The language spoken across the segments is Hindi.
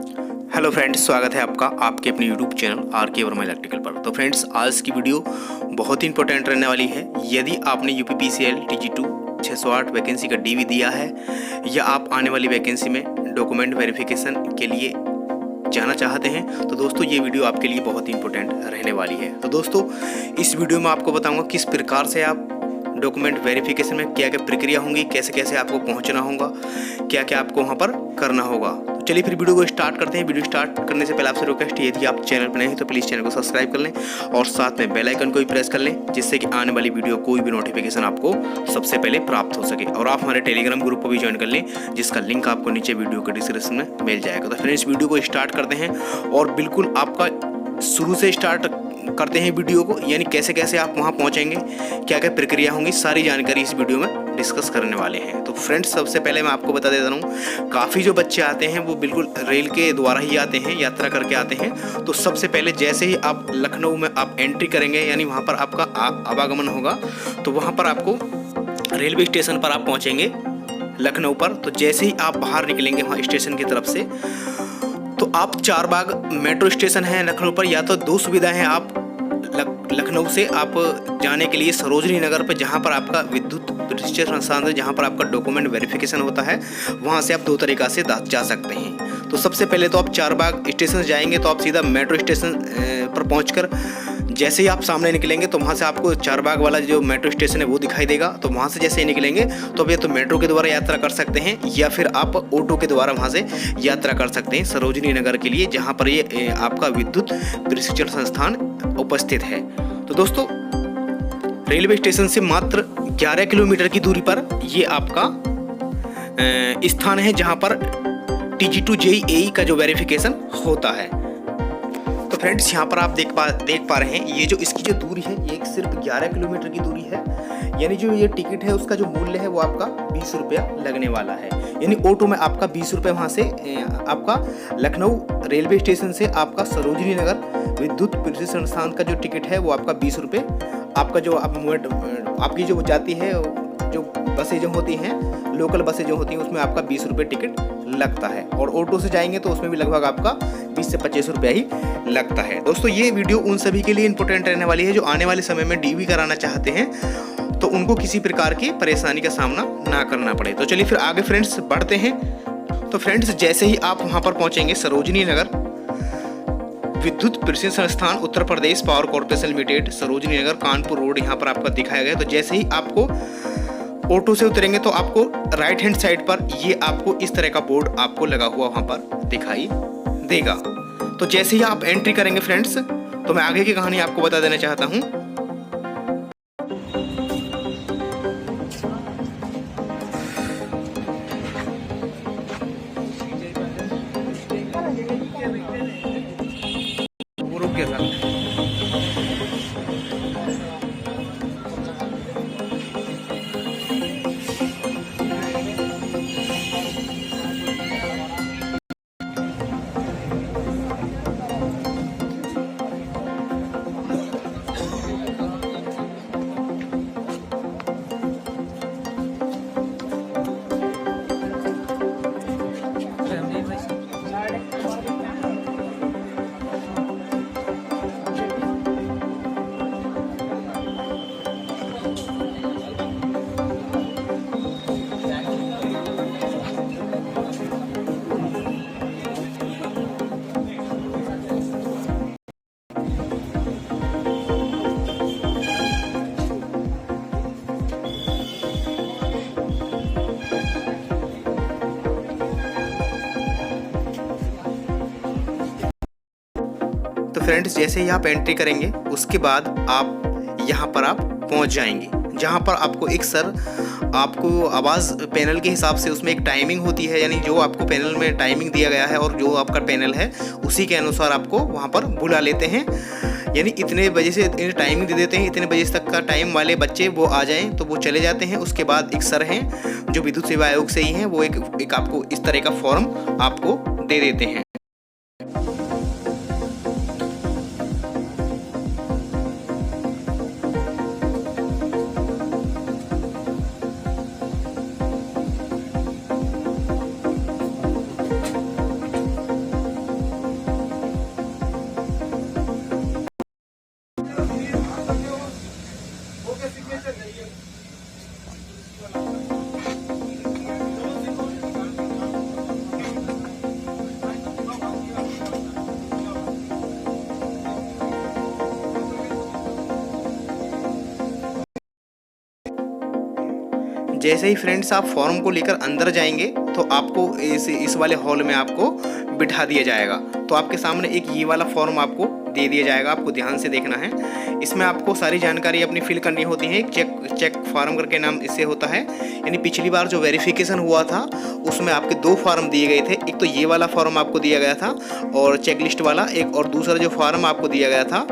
हेलो फ्रेंड्स, स्वागत है आपका आपके अपने यूट्यूब चैनल आर के वर्मा इलेक्ट्रिकल पर। तो फ्रेंड्स, आज की वीडियो बहुत ही इंपॉर्टेंट रहने वाली है। यदि आपने यूपीपीसीएल TG2 608 वैकेंसी का डीवी दिया है या आप आने वाली वैकेंसी में डॉक्यूमेंट वेरिफिकेशन के लिए जाना चाहते हैं तो दोस्तों ये वीडियो आपके लिए बहुत ही इंपॉर्टेंट रहने वाली है। तो दोस्तों इस वीडियो में आपको बताऊंगा किस प्रकार से आप डॉक्यूमेंट वेरिफिकेशन में क्या क्या प्रक्रिया होंगी, कैसे कैसे आपको पहुंचना होगा, क्या क्या आपको वहां पर करना होगा। तो चलिए फिर वीडियो को स्टार्ट करते हैं। वीडियो स्टार्ट करने से पहले आपसे रिक्वेस्ट है, यदि आप चैनल पर नए हैं तो प्लीज़ चैनल को सब्सक्राइब कर लें और साथ में बेल आइकन को भी प्रेस कर लें, जिससे कि आने वाली वीडियो कोई भी नोटिफिकेशन आपको सबसे पहले प्राप्त हो सके। और आप हमारे टेलीग्राम ग्रुप को भी ज्वाइन कर लें, जिसका लिंक आपको नीचे वीडियो के डिस्क्रिप्शन में मिल जाएगा। तो फिर इस वीडियो को स्टार्ट करते हैं और बिल्कुल आपका शुरू से स्टार्ट करते हैं वीडियो को, यानी कैसे कैसे आप वहां पहुंचेंगे, क्या क्या प्रक्रिया होंगी, सारी जानकारी इस वीडियो में डिस्कस करने वाले हैं। तो फ्रेंड्स, सबसे पहले मैं आपको बता देता हूँ, काफ़ी जो बच्चे आते हैं वो बिल्कुल रेल के द्वारा ही आते हैं, यात्रा करके आते हैं। तो सबसे पहले जैसे ही आप लखनऊ में आप एंट्री करेंगे, यानी वहाँ पर आपका आवागमन होगा, तो वहाँ पर आपको रेलवे स्टेशन पर आप पहुँचेंगे लखनऊ पर। तो जैसे ही आप बाहर निकलेंगे वहाँ स्टेशन की तरफ से, तो आप चारबाग मेट्रो स्टेशन है लखनऊ पर, या तो दो सुविधाएं हैं। आप लखनऊ से आप जाने के लिए सरोजनी नगर पर, जहां पर आपका विद्युत प्रतिष्ठित संस्थान है, जहां पर आपका डॉक्यूमेंट वेरिफिकेशन होता है, वहां से आप दो तरीक़ा से जा सकते हैं। तो सबसे पहले तो आप चारबाग स्टेशन जाएंगे तो आप सीधा मेट्रो स्टेशन पर पहुंचकर जैसे ही आप सामने निकलेंगे तो वहाँ से आपको चारबाग वाला जो मेट्रो स्टेशन है वो दिखाई देगा। तो वहाँ से जैसे ही निकलेंगे तो अब ये तो मेट्रो के द्वारा यात्रा कर सकते हैं या फिर आप ऑटो के द्वारा वहाँ से यात्रा कर सकते हैं सरोजनी नगर के लिए, जहाँ पर ये आपका विद्युत प्रशिक्षण संस्थान उपस्थित है। तो दोस्तों रेलवे स्टेशन से मात्र 11 किलोमीटर की दूरी पर ये आपका स्थान है, जहाँ पर TG2 JEE का जो वेरिफिकेशन होता है। तो फ्रेंड्स, यहाँ पर आप देख पा रहे हैं, ये जो इसकी जो दूरी है ये सिर्फ 11 किलोमीटर की दूरी है। यानी जो ये टिकट है उसका जो मूल्य है वो आपका 20 रुपया लगने वाला है। यानी ऑटो में आपका 20 रुपये, वहाँ से आपका लखनऊ रेलवे स्टेशन से आपका सरोजनी नगर विद्युत प्रशिक्षण संस्थान का जो टिकट है वो आपका 20 रुपये। आपका जो आपकी जो जाती है, जो बसें जो होती हैं, लोकल बसें जो होती हैं, उसमें आपका 20 रुपये टिकट लगता है। और ऑटो से जाएंगे तो उसमें भी लगभग आपका 20 से 25 रुपया ही लगता है। दोस्तों ये वीडियो उन सभी के लिए इंपॉर्टेंट रहने वाली है जो आने वाले समय में डीवी कराना चाहते हैं, तो उनको किसी प्रकार की परेशानी का सामना ना करना पड़े। तो चलिए फिर आगे फ्रेंड्स बढ़ते हैं। तो फ्रेंड्स, जैसे ही आप वहाँ पर पहुँचेंगे सरोजनी नगर विद्युत प्रशिक्षण संस्थान Uttar Pradesh power corporation limited, Sarojini Nagar, Kanpur road, यहाँ पर आपका दिखाया गया। तो जैसे ही आपको ऑटो से उतरेंगे तो आपको राइट हैंड साइड पर ये आपको इस तरह का बोर्ड आपको लगा हुआ वहाँ पर दिखाई देगा। तो जैसे ही आप एंट्री करेंगे फ्रेंड्स, तो मैं आगे की कहानी आपको बता देना चाहता हूँ। रुक गया फ्रेंड्स, जैसे ही आप एंट्री करेंगे उसके बाद आप यहाँ पर आप पहुँच जाएंगे, जहाँ पर आपको एक सर आपको आवाज़ पैनल के हिसाब से उसमें एक टाइमिंग होती है, यानी जो आपको पैनल में टाइमिंग दिया गया है और जो आपका पैनल है उसी के अनुसार आपको वहाँ पर बुला लेते हैं। यानी इतने बजे से इतने टाइमिंग दे देते हैं, इतने बजे तक का टाइम वाले बच्चे वो आ जाएं तो वो चले जाते हैं। उसके बाद एक सर हैं जो विद्युत सेवा आयोग से ही हैं, वो एक आपको इस तरह का फॉर्म आपको दे देते हैं। जैसे ही फ्रेंड्स आप फॉर्म को लेकर अंदर जाएंगे तो आपको इस वाले हॉल में आपको बिठा दिया जाएगा। तो आपके सामने एक ये वाला फॉर्म आपको दे दिया जाएगा, आपको ध्यान से देखना है। इसमें आपको सारी जानकारी अपनी फिल करनी होती है। चेक फार्म करके नाम इससे होता है, यानी पिछली बार जो वेरिफिकेशन हुआ था उसमें आपके 2 फार्म दिए गए थे। एक तो ये वाला फॉर्म आपको दिया गया था और चेकलिस्ट वाला एक, और दूसरा जो फॉर्म आपको दिया गया था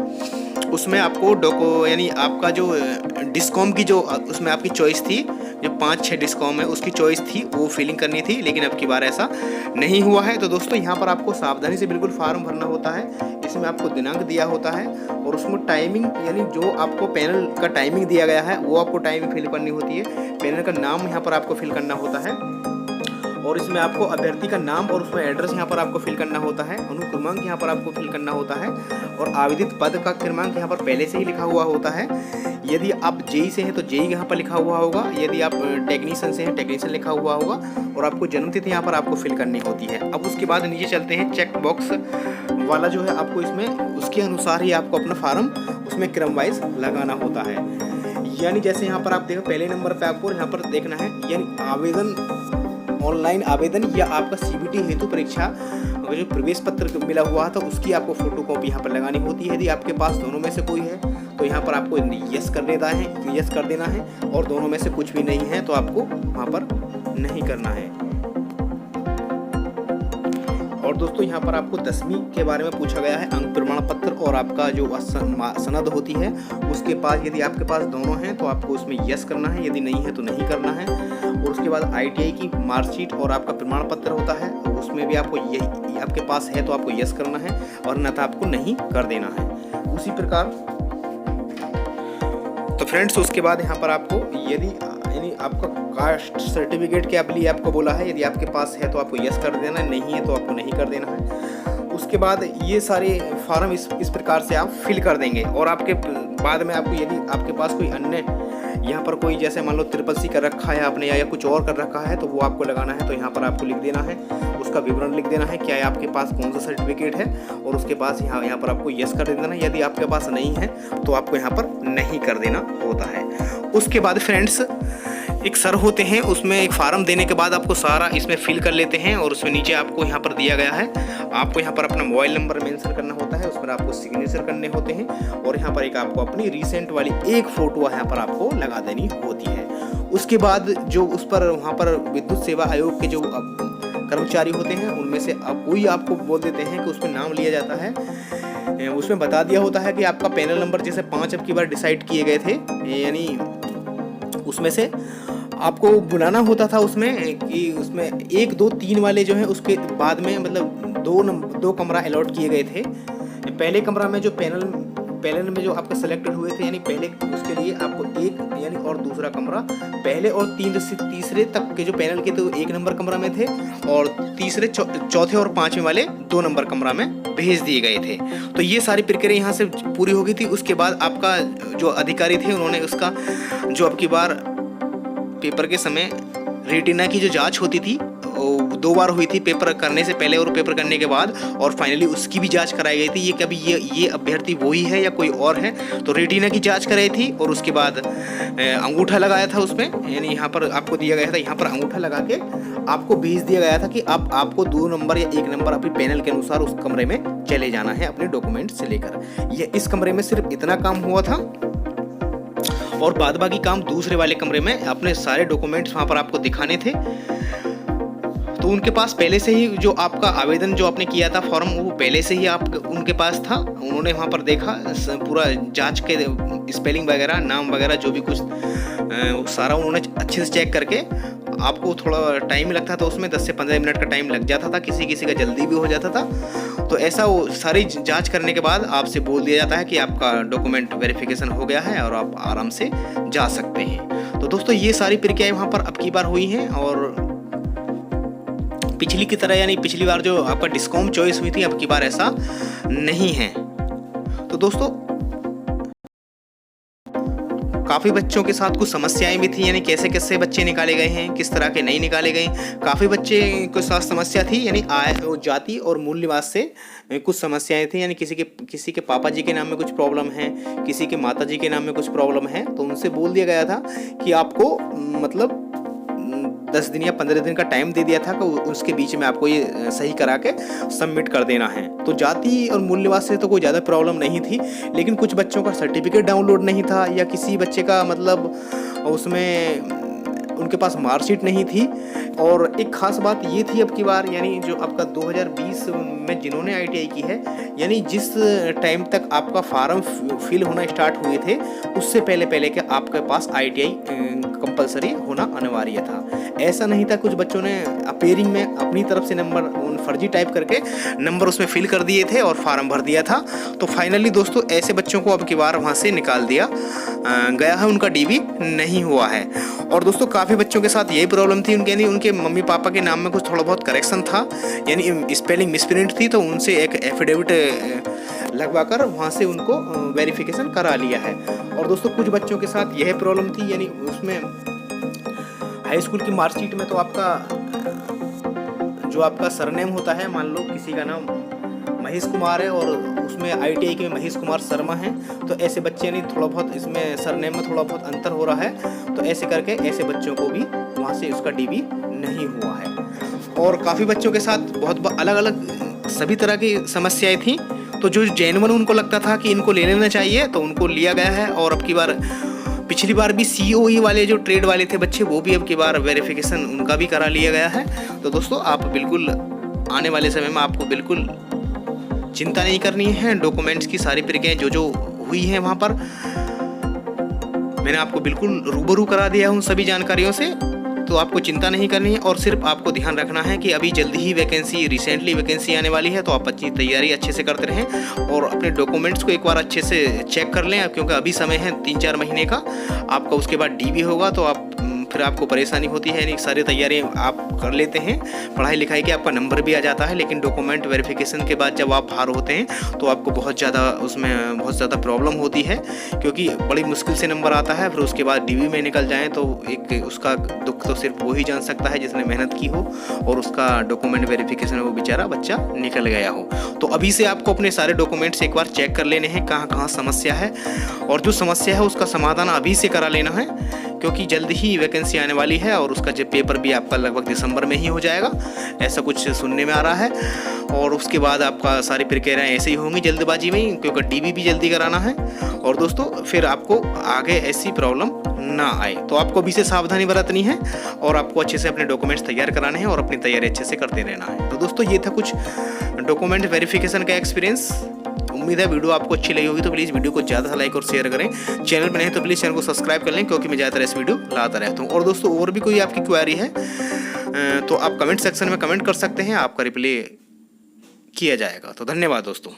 उसमें आपको यानी आपका जो डिस्कॉम की जो उसमें आपकी चॉइस थी, जो 5-6 डिस्कॉम है उसकी चॉइस थी, वो फिलिंग करनी थी, लेकिन अब की बार ऐसा नहीं हुआ है। तो दोस्तों यहाँ पर आपको सावधानी से बिल्कुल फार्म भरना होता है। इसमें आपको दिनांक दिया होता है और उसमें टाइमिंग, यानी जो आपको पैनल का टाइमिंग दिया गया है वो आपको टाइमिंग फिल करनी होती है। पैनल का नाम यहाँ पर आपको फिल करना होता है और इसमें आपको अभ्यर्थी का नाम और उसमें एड्रेस यहाँ पर आपको फिल करना होता है। अनुक्रमांक यहाँ पर आपको फिल करना होता है और आवेदित पद का क्रमांक यहाँ पर पहले से ही लिखा हुआ होता है। यदि आप जेई से हैं तो जेई यहाँ पर लिखा हुआ होगा, यदि आप टेक्नीशियन से हैं टेक्नीशियन लिखा हुआ होगा और आपको जन्मतिथि यहाँ पर आपको फिल करनी होती है। अब उसके बाद नीचे चलते हैं, चेक बॉक्स वाला जो है आपको इसमें उसके अनुसार ही आपको अपना फार्म उसमें क्रम वाइज लगाना होता है। यानी जैसे यहाँ पर आप देखो पहले नंबर पर आपको यहाँ पर देखना है, यानी आवेदन ऑनलाइन आवेदन या आपका सीबीटी हेतु परीक्षा जो प्रवेश पत्र मिला हुआ था उसकी आपको फोटोकॉपी यहाँ पर लगानी होती है। यदि आपके पास दोनों में से कोई है तो यहाँ पर आपको यस कर देना है और दोनों में से कुछ भी नहीं है तो आपको वहाँ पर नहीं करना है। और दोस्तों यहाँ पर आपको 10वीं के बारे में पूछा गया है, अंक प्रमाण पत्र और आपका जो सनद होती है उसके पास, यदि आपके पास दोनों हैं तो आपको उसमें यस करना है, यदि नहीं है तो नहीं करना है। और उसके बाद ITI की मार्कशीट और आपका प्रमाण पत्र होता है, उसमें भी आपको यही आपके पास है तो आपको यस करना है और अन्यथा आपको नहीं कर देना है। उसी प्रकार तो फ्रेंड्स उसके बाद यहाँ पर आपको यानी आपका कास्ट सर्टिफिकेट के लिए आपको बोला है, यदि आपके पास है तो आपको यस कर देना है, नहीं है तो आपको नहीं कर देना है। उसके बाद ये सारे फॉर्म इस प्रकार से आप फिल कर देंगे और आपके बाद में आपको यदि आपके पास कोई अन्य यहाँ पर कोई जैसे मान लो CCC कर रखा है आपने या कुछ और कर रखा है तो वो आपको लगाना है। तो यहाँ पर आपको लिख देना है, उसका विवरण लिख देना है, क्या है आपके पास कौन सा सर्टिफिकेट है और उसके पास यहाँ पर आपको यस कर देना है। यदि आपके पास नहीं है तो आपको यहाँ पर नहीं कर देना होता है। उसके बाद फ्रेंड्स एक सर होते हैं, उसमें एक फार्म देने के बाद आपको सारा इसमें फिल कर लेते हैं और उसमें नीचे आपको यहाँ पर दिया गया है, आपको यहाँ पर अपना मोबाइल नंबर मेंशन करना होता है, उस पर आपको सिग्नेचर करने होते हैं और यहाँ पर एक आपको अपनी रिसेंट वाली एक फ़ोटो यहाँ पर आपको लगा देनी होती है। उसके बाद जो उस पर वहाँ पर विद्युत सेवा आयोग के जो कर्मचारी होते हैं उनमें से कोई आपको बोल देते हैं कि उसमें नाम लिया जाता है, उसमें बता दिया होता है कि आपका पैनल नंबर जैसे 5 अब की बार डिसाइड किए गए थे, यानी उसमें से आपको बुलाना होता था उसमें कि उसमें 1, 2, 3 वाले जो हैं उसके बाद में मतलब 2 कमरा अलॉट किए गए थे। पहले कमरा में जो पैनल में जो आपके सेलेक्टेड हुए थे, यानी पहले उसके लिए आपको 1 यानी और दूसरा कमरा, पहले और तीसरे तक के जो पैनल के तो 1 नंबर कमरा में थे और तीसरे चौथे और 5वें वाले 2 नंबर कमरा में भेज दिए गए थे। तो ये सारी प्रक्रिया यहाँ से पूरी हो गई थी। उसके बाद आपका जो अधिकारी थे उन्होंने उसका जो अब की बार पेपर के समय रेटिना की जो जांच होती थी 2 बार हुई थी, पेपर करने से पहले और पेपर करने के बाद, और फाइनली उसकी भी जांच कराई गई थी ये कभी ये अभ्यर्थी वही है या कोई और है। तो रेटिना की जांच कराई थी और उसके बाद अंगूठा लगाया था उसमें, यानी यहाँ पर आपको दिया गया था, यहाँ पर अंगूठा लगा के आपको भेज दिया गया था कि आपको 2 नंबर या 1 नंबर अपने पैनल के अनुसार उस कमरे में चले जाना है अपने डॉक्यूमेंट से लेकर। ये इस कमरे में सिर्फ इतना काम हुआ था और बाद बाकी काम दूसरे वाले कमरे में अपने सारे डॉक्यूमेंट्स वहाँ पर आपको दिखाने थे। तो उनके पास पहले से ही जो आपका आवेदन जो आपने किया था फॉर्म वो पहले से ही उनके पास था, उन्होंने वहाँ पर देखा पूरा जांच के स्पेलिंग वगैरह नाम वगैरह जो भी कुछ सारा उन्होंने अच्छे से चेक करके, आपको थोड़ा टाइम लगता था उसमें 10 से 15 मिनट का टाइम लग जाता था, किसी का जल्दी भी हो जाता था। तो ऐसा वो सारी जांच करने के बाद आपसे बोल दिया जाता है कि आपका डॉक्यूमेंट वेरिफिकेशन हो गया है और आप आराम से जा सकते हैं। तो दोस्तों ये सारी प्रक्रियाएं वहाँ पर अब की बार हुई हैं और पिछली की तरह यानी पिछली बार जो आपका डिस्कॉम चॉइस हुई थी अब की बार ऐसा नहीं है। तो दोस्तों काफ़ी बच्चों के साथ कुछ समस्याएं भी थी, यानी कैसे कैसे बच्चे निकाले गए हैं, किस तरह के नहीं निकाले गए। काफ़ी बच्चे के साथ समस्या थी, यानी जाति और मूल निवास से कुछ समस्याएं थी, यानी किसी के पापा जी के नाम में कुछ प्रॉब्लम है, किसी के माता जी के नाम में कुछ प्रॉब्लम है। तो उनसे बोल दिया गया था कि आपको मतलब 10 दिन या 15 दिन का टाइम दे दिया था कि उसके बीच में आपको ये सही करा के सबमिट कर देना है। तो जाति और मूल निवास से तो कोई ज़्यादा प्रॉब्लम नहीं थी, लेकिन कुछ बच्चों का सर्टिफिकेट डाउनलोड नहीं था या किसी बच्चे का मतलब उसमें उनके पास मार्कशीट नहीं थी। और एक ख़ास बात ये थी अब की बार, यानी जो आपका 2020 में जिन्होंने ITI की है, यानी जिस टाइम तक आपका फार्म फिल होना स्टार्ट हुए थे उससे पहले के आपके पास ITI कंपलसरी होना अनिवार्य था। ऐसा नहीं था, कुछ बच्चों ने अपेयरिंग में अपनी तरफ से नंबर फर्जी टाइप करके नंबर उसमें फिल कर दिए थे और फार्म भर दिया था। तो फाइनली दोस्तों ऐसे बच्चों को अब की बार वहाँ से निकाल दिया गया है, उनका DV नहीं हुआ है। और दोस्तों काफ़ी बच्चों के साथ यही प्रॉब्लम थी, उनके यानी उनके मम्मी पापा के नाम में कुछ थोड़ा बहुत करेक्शन था, यानी स्पेलिंग मिसप्रिंट थी, तो उनसे एक एफिडेविट लगवा कर वहाँ से उनको वेरिफिकेशन करा लिया है। और दोस्तों कुछ बच्चों के साथ यह प्रॉब्लम थी, यानी उसमें हाई स्कूल की मार्कशीट में तो आपका जो आपका सरनेम होता है, मान लो किसी का नाम महेश कुमार है और उसमें ITI के महेश कुमार शर्मा हैं, तो ऐसे बच्चे नहीं, थोड़ा बहुत इसमें सरनेम में थोड़ा बहुत अंतर हो रहा है, तो ऐसे करके ऐसे बच्चों को भी वहाँ से उसका DV नहीं हुआ है। और काफ़ी बच्चों के साथ बहुत अलग अलग सभी तरह की समस्याएं थी। तो जो जेन्युइन उनको लगता था कि इनको ले लेना चाहिए तो उनको लिया गया है। और अब की बार पिछली बार भी COE वाले जो ट्रेड वाले थे बच्चे, वो भी अब की बार वेरिफिकेशन उनका भी करा लिया गया है। तो दोस्तों आप बिल्कुल आने वाले समय में आपको बिल्कुल चिंता नहीं करनी है। डॉक्यूमेंट्स की सारी प्रक्रियाएं जो हुई हैं वहाँ पर मैंने आपको बिल्कुल रूबरू करा दिया है उन सभी जानकारियों से, तो आपको चिंता नहीं करनी है। और सिर्फ आपको ध्यान रखना है कि अभी जल्दी ही रिसेंटली वैकेंसी आने वाली है, तो आप अपनी तैयारी अच्छे से करते रहें और अपने डॉक्यूमेंट्स को एक बार अच्छे से चेक कर लें, क्योंकि अभी समय है 3-4 महीने का आपका। उसके बाद DV होगा तो आप फिर आपको परेशानी होती है, यानी सारी तैयारी आप कर लेते हैं, पढ़ाई लिखाई के आपका नंबर भी आ जाता है, लेकिन डॉक्यूमेंट वेरिफिकेशन के बाद जब आप बाहर होते हैं तो आपको बहुत ज़्यादा प्रॉब्लम होती है, क्योंकि बड़ी मुश्किल से नंबर आता है। फिर उसके बाद DV में निकल जाएँ तो एक उसका दुख तो सिर्फ वो ही जान सकता है जिसने मेहनत की हो और उसका डॉक्यूमेंट वेरिफिकेशन वो बेचारा बच्चा निकल गया हो। तो अभी से आपको अपने सारे डॉक्यूमेंट्स एक बार चेक कर लेने हैं, कहाँ समस्या है, और जो समस्या है उसका समाधान अभी से करा लेना है, क्योंकि जल्द ही वैकेंसी आने वाली है और उसका जब पेपर भी आपका लगभग दिसंबर में ही हो जाएगा, ऐसा कुछ सुनने में आ रहा है। और उसके बाद आपका सारी प्रक्रियाएं ऐसे ही होंगी जल्दबाजी में, क्योंकि DV भी जल्दी कराना है। और दोस्तों फिर आपको आगे ऐसी प्रॉब्लम ना आए, तो आपको अभी से सावधानी बरतनी है और आपको अच्छे से अपने डॉक्यूमेंट्स तैयार कराने हैं और अपनी तैयारी अच्छे से करते रहना है। तो दोस्तों ये था कुछ डॉक्यूमेंट वेरिफिकेशन का एक्सपीरियंस। उम्मीद है वीडियो आपको अच्छी लगी होगी, तो प्लीज़ वीडियो को ज़्यादा लाइक और शेयर करें। चैनल पर नहीं तो प्लीज़ चैनल को सब्सक्राइब कर लें, क्योंकि मैं ज़्यादातर ऐसे वीडियो लाता रहता हूँ। और दोस्तों और भी कोई आपकी क्वेरी है तो आप कमेंट सेक्शन में कमेंट कर सकते हैं, आपका रिप्लाई किया जाएगा। तो धन्यवाद दोस्तों।